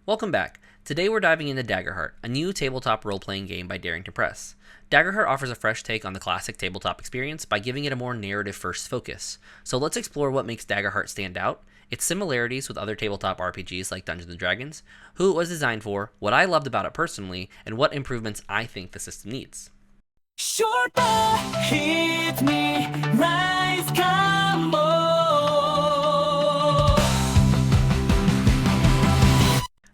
Welcome back. Today we're diving into Daggerheart, a new tabletop role-playing game by Daring to Press. Daggerheart offers a fresh take on the classic tabletop experience by giving it a more narrative-first focus. So let's explore what makes Daggerheart stand out, its similarities with other tabletop RPGs like Dungeons & Dragons, who it was designed for, what I loved about it personally, and what improvements I think the system needs. Short hit me, ricekombo.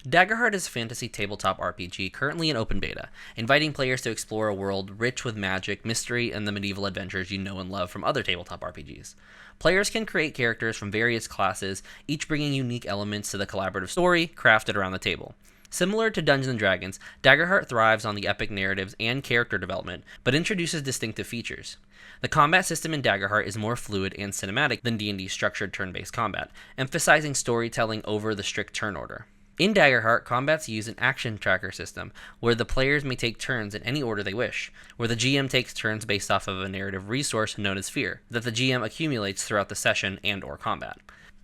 Daggerheart is a fantasy tabletop RPG currently in open beta, inviting players to explore a world rich with magic, mystery, and the medieval adventures you know and love from other tabletop RPGs. Players can create characters from various classes, each bringing unique elements to the collaborative story crafted around the table. Similar to Dungeons & Dragons, Daggerheart thrives on the epic narratives and character development, but introduces distinctive features. The combat system in Daggerheart is more fluid and cinematic than D&D's structured turn-based combat, emphasizing storytelling over the strict turn order. In Daggerheart, combats use an action tracker system, where the players may take turns in any order they wish, where the GM takes turns based off of a narrative resource known as fear, that the GM accumulates throughout the session and/or combat.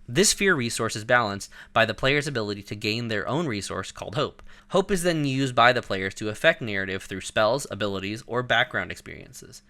This fear resource is balanced by the player's ability to gain their own resource called hope. Hope is then used by the players to affect narrative through spells, abilities, or background experiences.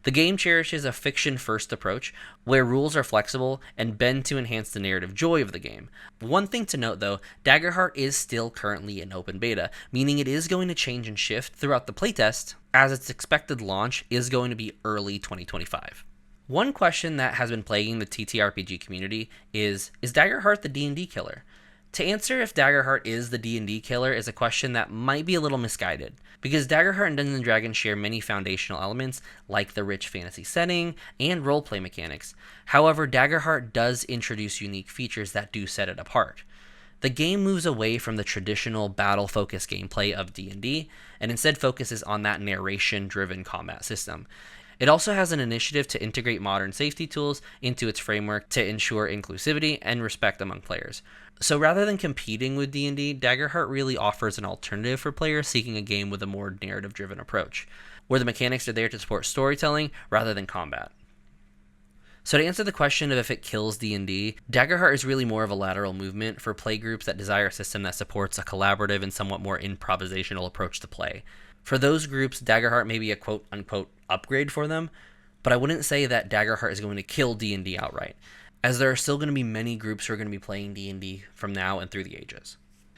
The game cherishes a fiction-first approach, where rules are flexible and bend to enhance the narrative joy of the game. One thing to note though, Daggerheart is still currently in open beta, meaning it is going to change and shift throughout the playtest, as its expected launch is going to be early 2025. One question that has been plaguing the TTRPG community is Daggerheart the D&D killer? To answer if Daggerheart is the D&D killer is a question that might be a little misguided, because Daggerheart and Dungeons & Dragons share many foundational elements like the rich fantasy setting and roleplay mechanics. However, Daggerheart does introduce unique features that do set it apart. The game moves away from the traditional battle-focused gameplay of D&D and instead focuses on that narration-driven combat system. It also has an initiative to integrate modern safety tools into its framework to ensure inclusivity and respect among players. So rather than competing with D&D, Daggerheart really offers an alternative for players seeking a game with a more narrative-driven approach, where the mechanics are there to support storytelling rather than combat. So to answer the question of if it kills D&D, Daggerheart is really more of a lateral movement for playgroups that desire a system that supports a collaborative and somewhat more improvisational approach to play. For those groups, Daggerheart may be a quote-unquote upgrade for them, but I wouldn't say that Daggerheart is going to kill D&D outright, as there are still going to be many groups who are going to be playing D&D from now and through the ages.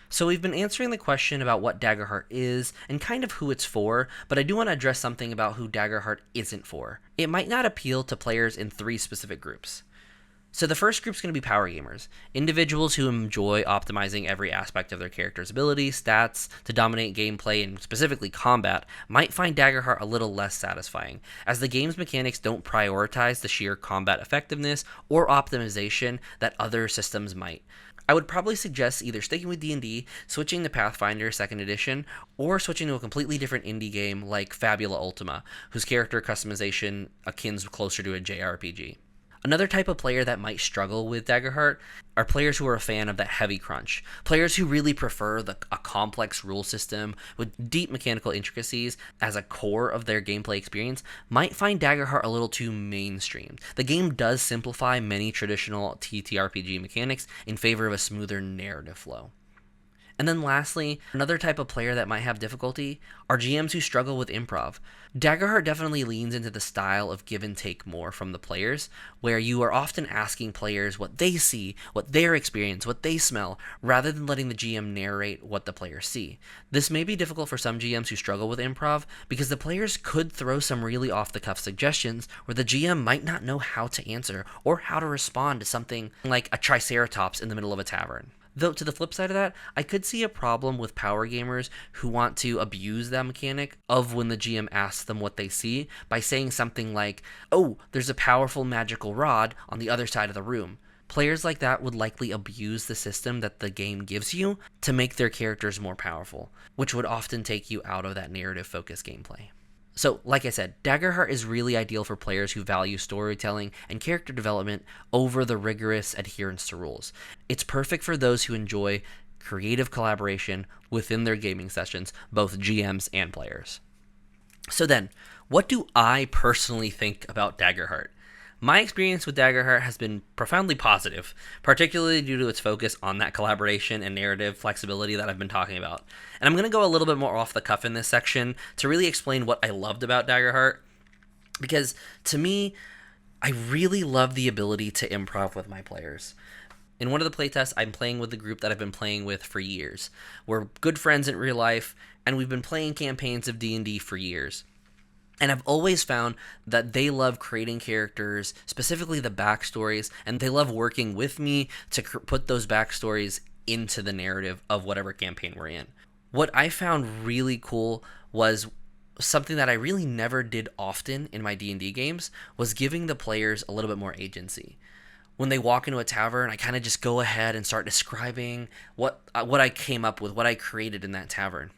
So we've been answering the question about what Daggerheart is and kind of who it's for, but I do want to address something about who Daggerheart isn't for. It might not appeal to players in 3 specific groups. So the first group is going to be power gamers, individuals who enjoy optimizing every aspect of their character's abilities, stats, to dominate gameplay and specifically combat, might find Daggerheart a little less satisfying, as the game's mechanics don't prioritize the sheer combat effectiveness or optimization that other systems might. I would probably suggest either sticking with D&D, switching to Pathfinder 2nd Edition, or switching to a completely different indie game like Fabula Ultima, whose character customization akins closer to a JRPG. Another type of player that might struggle with Daggerheart are players who are a fan of that heavy crunch. Players who really prefer a complex rule system with deep mechanical intricacies as a core of their gameplay experience might find Daggerheart a little too mainstream. The game does simplify many traditional TTRPG mechanics in favor of a smoother narrative flow. And then lastly, another type of player that might have difficulty are GMs who struggle with improv. Daggerheart definitely leans into the style of give and take more from the players, where you are often asking players what they see, what their experience, what they smell, rather than letting the GM narrate what the players see. This may be difficult for some GMs who struggle with improv, because the players could throw some really off-the-cuff suggestions where the GM might not know how to answer or how to respond to something like a triceratops in the middle of a tavern. Though, to the flip side of that, I could see a problem with power gamers who want to abuse that mechanic of when the GM asks them what they see by saying something like, "Oh, there's a powerful magical rod on the other side of the room." Players like that would likely abuse the system that the game gives you to make their characters more powerful, which would often take you out of that narrative-focused gameplay. So, like I said, Daggerheart is really ideal for players who value storytelling and character development over the rigorous adherence to rules. It's perfect for those who enjoy creative collaboration within their gaming sessions, both GMs and players. So then, what do I personally think about Daggerheart? My experience with Daggerheart has been profoundly positive, particularly due to its focus on that collaboration and narrative flexibility that I've been talking about. And I'm going to go a little bit more off the cuff in this section to really explain what I loved about Daggerheart, because to me, I really love the ability to improv with my players. In one of the playtests, I'm playing with the group that I've been playing with for years. We're good friends in real life, and we've been playing campaigns of D&D for years. And I've always found that they love creating characters, specifically the backstories, and they love working with me to put those backstories into the narrative of whatever campaign we're in. What I found really cool was something that I really never did often in my D&D games was giving the players a little bit more agency. When they walk into a tavern, I kind of just go ahead and start describing what I came up with, what I created in that tavern.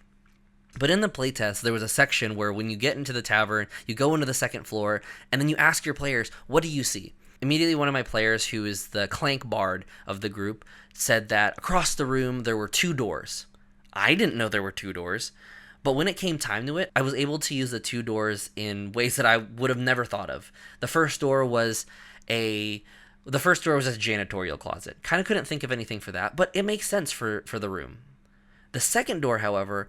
But in the playtest, there was a section where when you get into the tavern, you go into the second floor, and then you ask your players, what do you see? Immediately, one of my players, who is the clank bard of the group, said that across the room there were 2 doors. I didn't know there were 2 doors, but when it came time to it, I was able to use the 2 doors in ways that I would have never thought of. The first door was a janitorial closet. Kind of couldn't think of anything for that, but it makes sense for the room. The second door, however,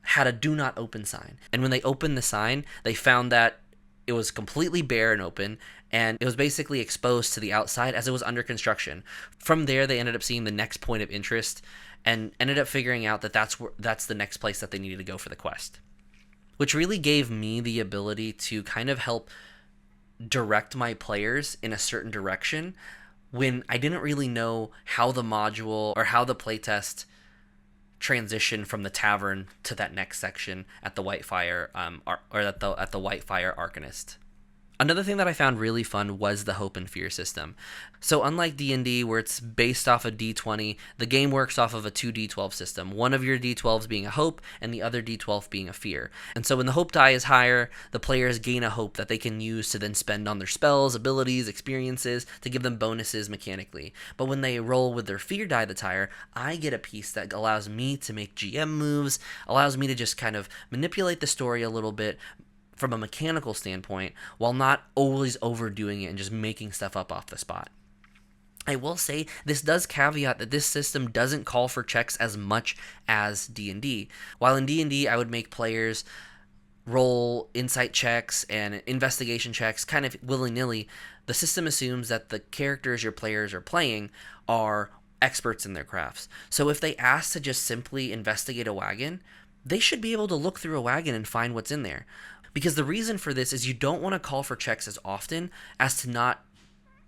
had a do not open sign. And when they opened the sign, they found that it was completely bare and open, and it was basically exposed to the outside as it was under construction. From there, they ended up seeing the next point of interest and ended up figuring out that that's the next place that they needed to go for the quest, which really gave me the ability to kind of help direct my players in a certain direction when I didn't really know how the module or how the playtest transition from the tavern to that next section at the Whitefire or at the Whitefire Arcanist. Another thing that I found really fun was the hope and fear system. So unlike D&D, where it's based off of D20, the game works off of a 2d12 system, one of your d12s being a hope and the other d12 being a fear. And so when the hope die is higher, the players gain a hope that they can use to then spend on their spells, abilities, experiences to give them bonuses mechanically. But when they roll with their fear die that's higher, I get a piece that allows me to make GM moves, allows me to just kind of manipulate the story a little bit from a mechanical standpoint, while not always overdoing it and just making stuff up off the spot. I will say this does caveat that this system doesn't call for checks as much as D&D. While in D&D I would make players roll insight checks and investigation checks kind of willy-nilly, the system assumes that the characters your players are playing are experts in their crafts. So if they ask to just simply investigate a wagon, they should be able to look through a wagon and find what's in there. Because the reason for this is you don't want to call for checks as often as to not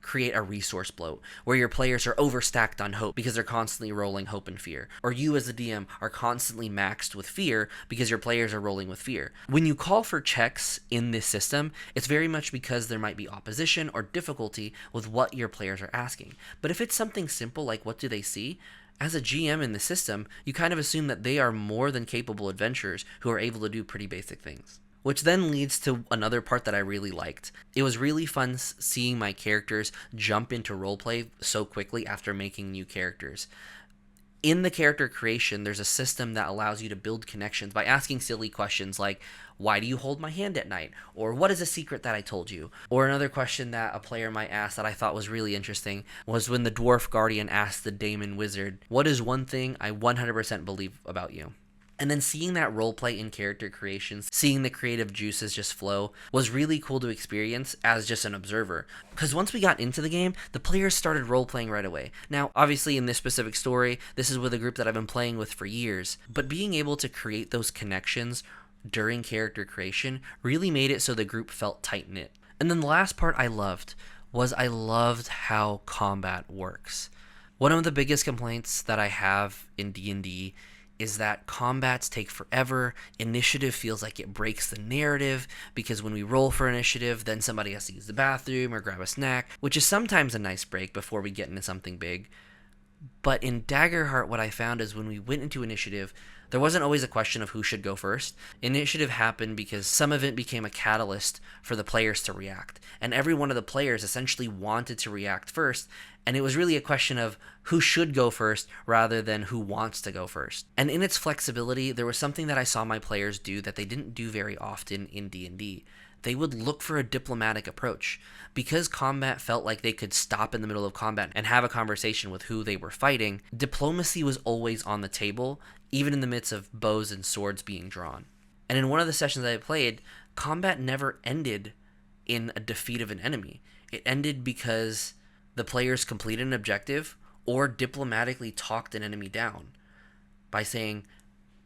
create a resource bloat where your players are overstacked on hope because they're constantly rolling hope and fear, or you as the DM are constantly maxed with fear because your players are rolling with fear. When you call for checks in this system, it's very much because there might be opposition or difficulty with what your players are asking. But if it's something simple like what do they see, as a GM in the system, you kind of assume that they are more than capable adventurers who are able to do pretty basic things. Which then leads to another part that I really liked. It was really fun seeing my characters jump into roleplay so quickly after making new characters. In the character creation, there's a system that allows you to build connections by asking silly questions like, why do you hold my hand at night? Or what is a secret that I told you? Or another question that a player might ask that I thought was really interesting was when the Dwarf Guardian asked the Daemon Wizard, what is one thing I 100% believe about you? And then seeing that roleplay in character creations, seeing the creative juices just flow, was really cool to experience as just an observer. Because once we got into the game, the players started roleplaying right away. Now, obviously in this specific story, this is with a group that I've been playing with for years, but being able to create those connections during character creation really made it so the group felt tight-knit. And then the last part I loved how combat works. One of the biggest complaints that I have in D&D is that combats take forever. Initiative feels like it breaks the narrative because when we roll for initiative, then somebody has to use the bathroom or grab a snack, which is sometimes a nice break before we get into something big. But in Daggerheart, what I found is when we went into initiative, there wasn't always a question of who should go first. Initiative happened because some of it became a catalyst for the players to react. And every one of the players essentially wanted to react first. And it was really a question of who should go first rather than who wants to go first. And in its flexibility, there was something that I saw my players do that they didn't do very often in D&D. they would look for a diplomatic approach. Because combat felt like they could stop in the middle of combat and have a conversation with who they were fighting, diplomacy was always on the table, even in the midst of bows and swords being drawn. And in one of the sessions I played, combat never ended in a defeat of an enemy. It ended because the players completed an objective or diplomatically talked an enemy down by saying,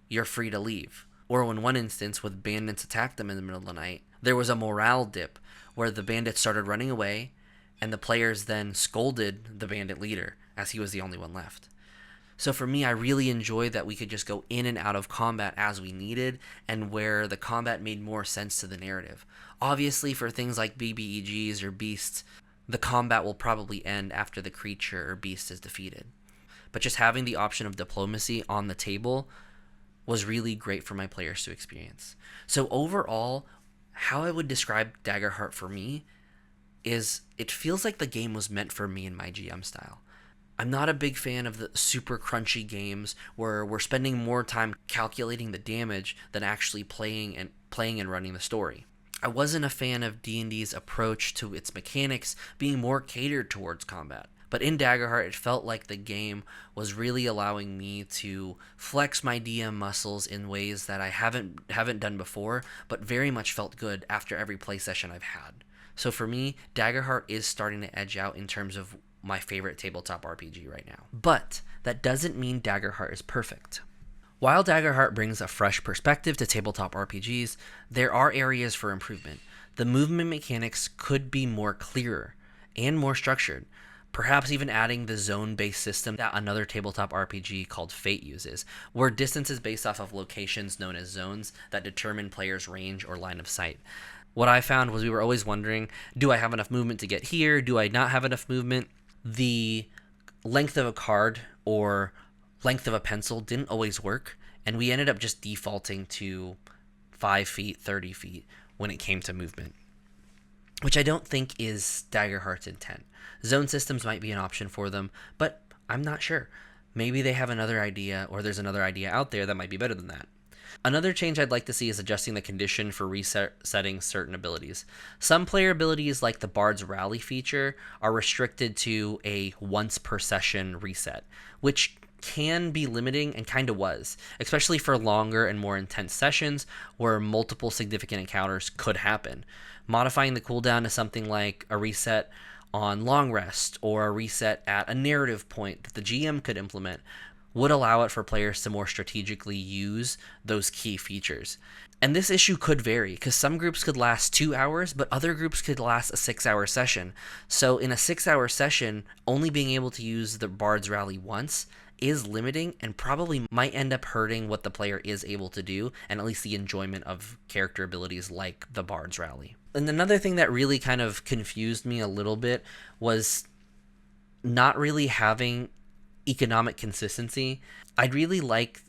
"You're free to leave." Or in one instance, with bandits attacked them in the middle of the night, there was a morale dip where the bandits started running away, and the players then scolded the bandit leader as he was the only one left. So for me, I really enjoyed that we could just go in and out of combat as we needed, and where the combat made more sense to the narrative. Obviously, for things like BBEGs or beasts, the combat will probably end after the creature or beast is defeated. But just having the option of diplomacy on the table was really great for my players to experience. So overall, how I would describe Daggerheart for me is it feels like the game was meant for me and my GM style. I'm not a big fan of the super crunchy games where we're spending more time calculating the damage than actually playing and running the story. I wasn't a fan of D&D's approach to its mechanics being more catered towards combat. But in Daggerheart, it felt like the game was really allowing me to flex my DM muscles in ways that I haven't done before, but very much felt good after every play session I've had. So for me, Daggerheart is starting to edge out in terms of my favorite tabletop RPG right now. But that doesn't mean Daggerheart is perfect. While Daggerheart brings a fresh perspective to tabletop RPGs, there are areas for improvement. The movement mechanics could be more clearer and more structured, perhaps even adding the zone-based system that another tabletop RPG called Fate uses, where distance is based off of locations known as zones that determine players' range or line of sight. What I found was we were always wondering, do I have enough movement to get here? Do I not have enough movement? The length of a card or length of a pencil didn't always work, and we ended up just defaulting to 5 feet, 30 feet when it came to movement, which I don't think is Daggerheart's intent. Zone systems might be an option for them, but I'm not sure. Maybe they have another idea, or there's another idea out there that might be better than that. Another change I'd like to see is adjusting the condition for resetting certain abilities. Some player abilities, like the Bard's Rally feature, are restricted to a once per session reset, which can be limiting and kind of was, especially for longer and more intense sessions where multiple significant encounters could happen. Modifying the cooldown to something like a reset on long rest or a reset at a narrative point that the GM could implement would allow it for players to more strategically use those key features. And this issue could vary, because some groups could last 2 hours, but other groups could last a 6-hour session. So in a 6-hour session, only being able to use the Bard's Rally once is limiting and probably might end up hurting what the player is able to do, and at least the enjoyment of character abilities like the Bard's Rally. And another thing that really kind of confused me a little bit was not really having economic consistency. I'd really like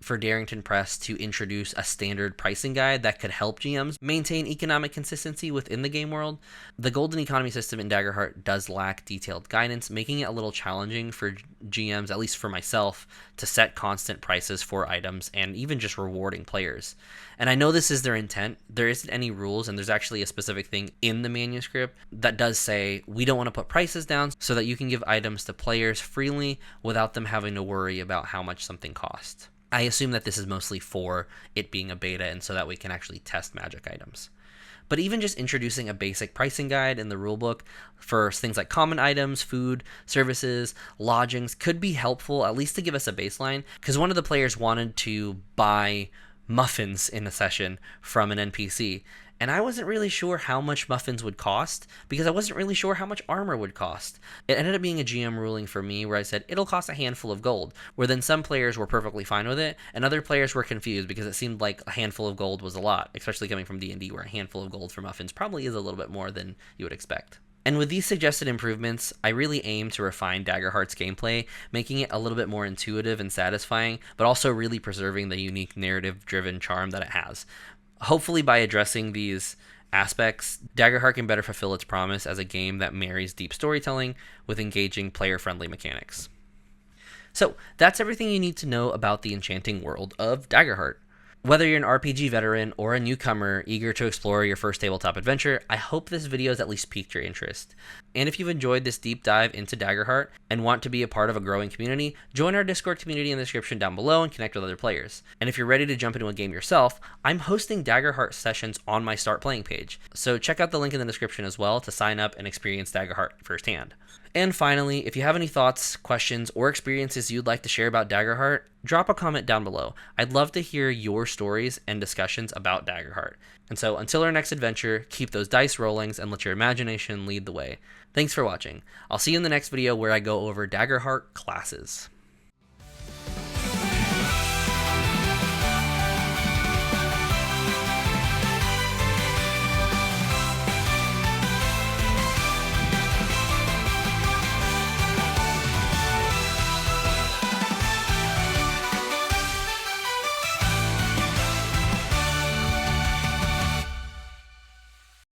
for Darrington Press to introduce a standard pricing guide that could help GMs maintain economic consistency within the game world. The golden economy system in Daggerheart does lack detailed guidance, making it a little challenging for GMs, at least for myself, to set constant prices for items and even just rewarding players. And I know this is their intent. There isn't any rules, and there's actually a specific thing in the manuscript that does say we don't want to put prices down so that you can give items to players freely without them having to worry about how much something costs. I assume that this is mostly for it being a beta and so that we can actually test magic items. But even just introducing a basic pricing guide in the rulebook for things like common items, food, services, lodgings could be helpful, at least to give us a baseline, because one of the players wanted to buy muffins in a session from an NPC, and I wasn't really sure how much muffins would cost because I wasn't really sure how much armor would cost. It ended up being a GM ruling for me where I said it'll cost a handful of gold, where then some players were perfectly fine with it and other players were confused because it seemed like a handful of gold was a lot, especially coming from D&D where a handful of gold for muffins probably is a little bit more than you would expect. And with these suggested improvements, I really aim to refine Daggerheart's gameplay, making it a little bit more intuitive and satisfying, but also really preserving the unique narrative-driven charm that it has. Hopefully by addressing these aspects, Daggerheart can better fulfill its promise as a game that marries deep storytelling with engaging player-friendly mechanics. So that's everything you need to know about the enchanting world of Daggerheart. Whether you're an RPG veteran or a newcomer eager to explore your first tabletop adventure, I hope this video has at least piqued your interest. And if you've enjoyed this deep dive into Daggerheart and want to be a part of a growing community, join our Discord community in the description down below and connect with other players. And if you're ready to jump into a game yourself, I'm hosting Daggerheart sessions on my Start Playing page, so check out the link in the description as well to sign up and experience Daggerheart firsthand. And finally, if you have any thoughts, questions, or experiences you'd like to share about Daggerheart, drop a comment down below. I'd love to hear your stories and discussions about Daggerheart. And so until our next adventure, keep those dice rollings and let your imagination lead the way. Thanks for watching. I'll see you in the next video where I go over Daggerheart classes.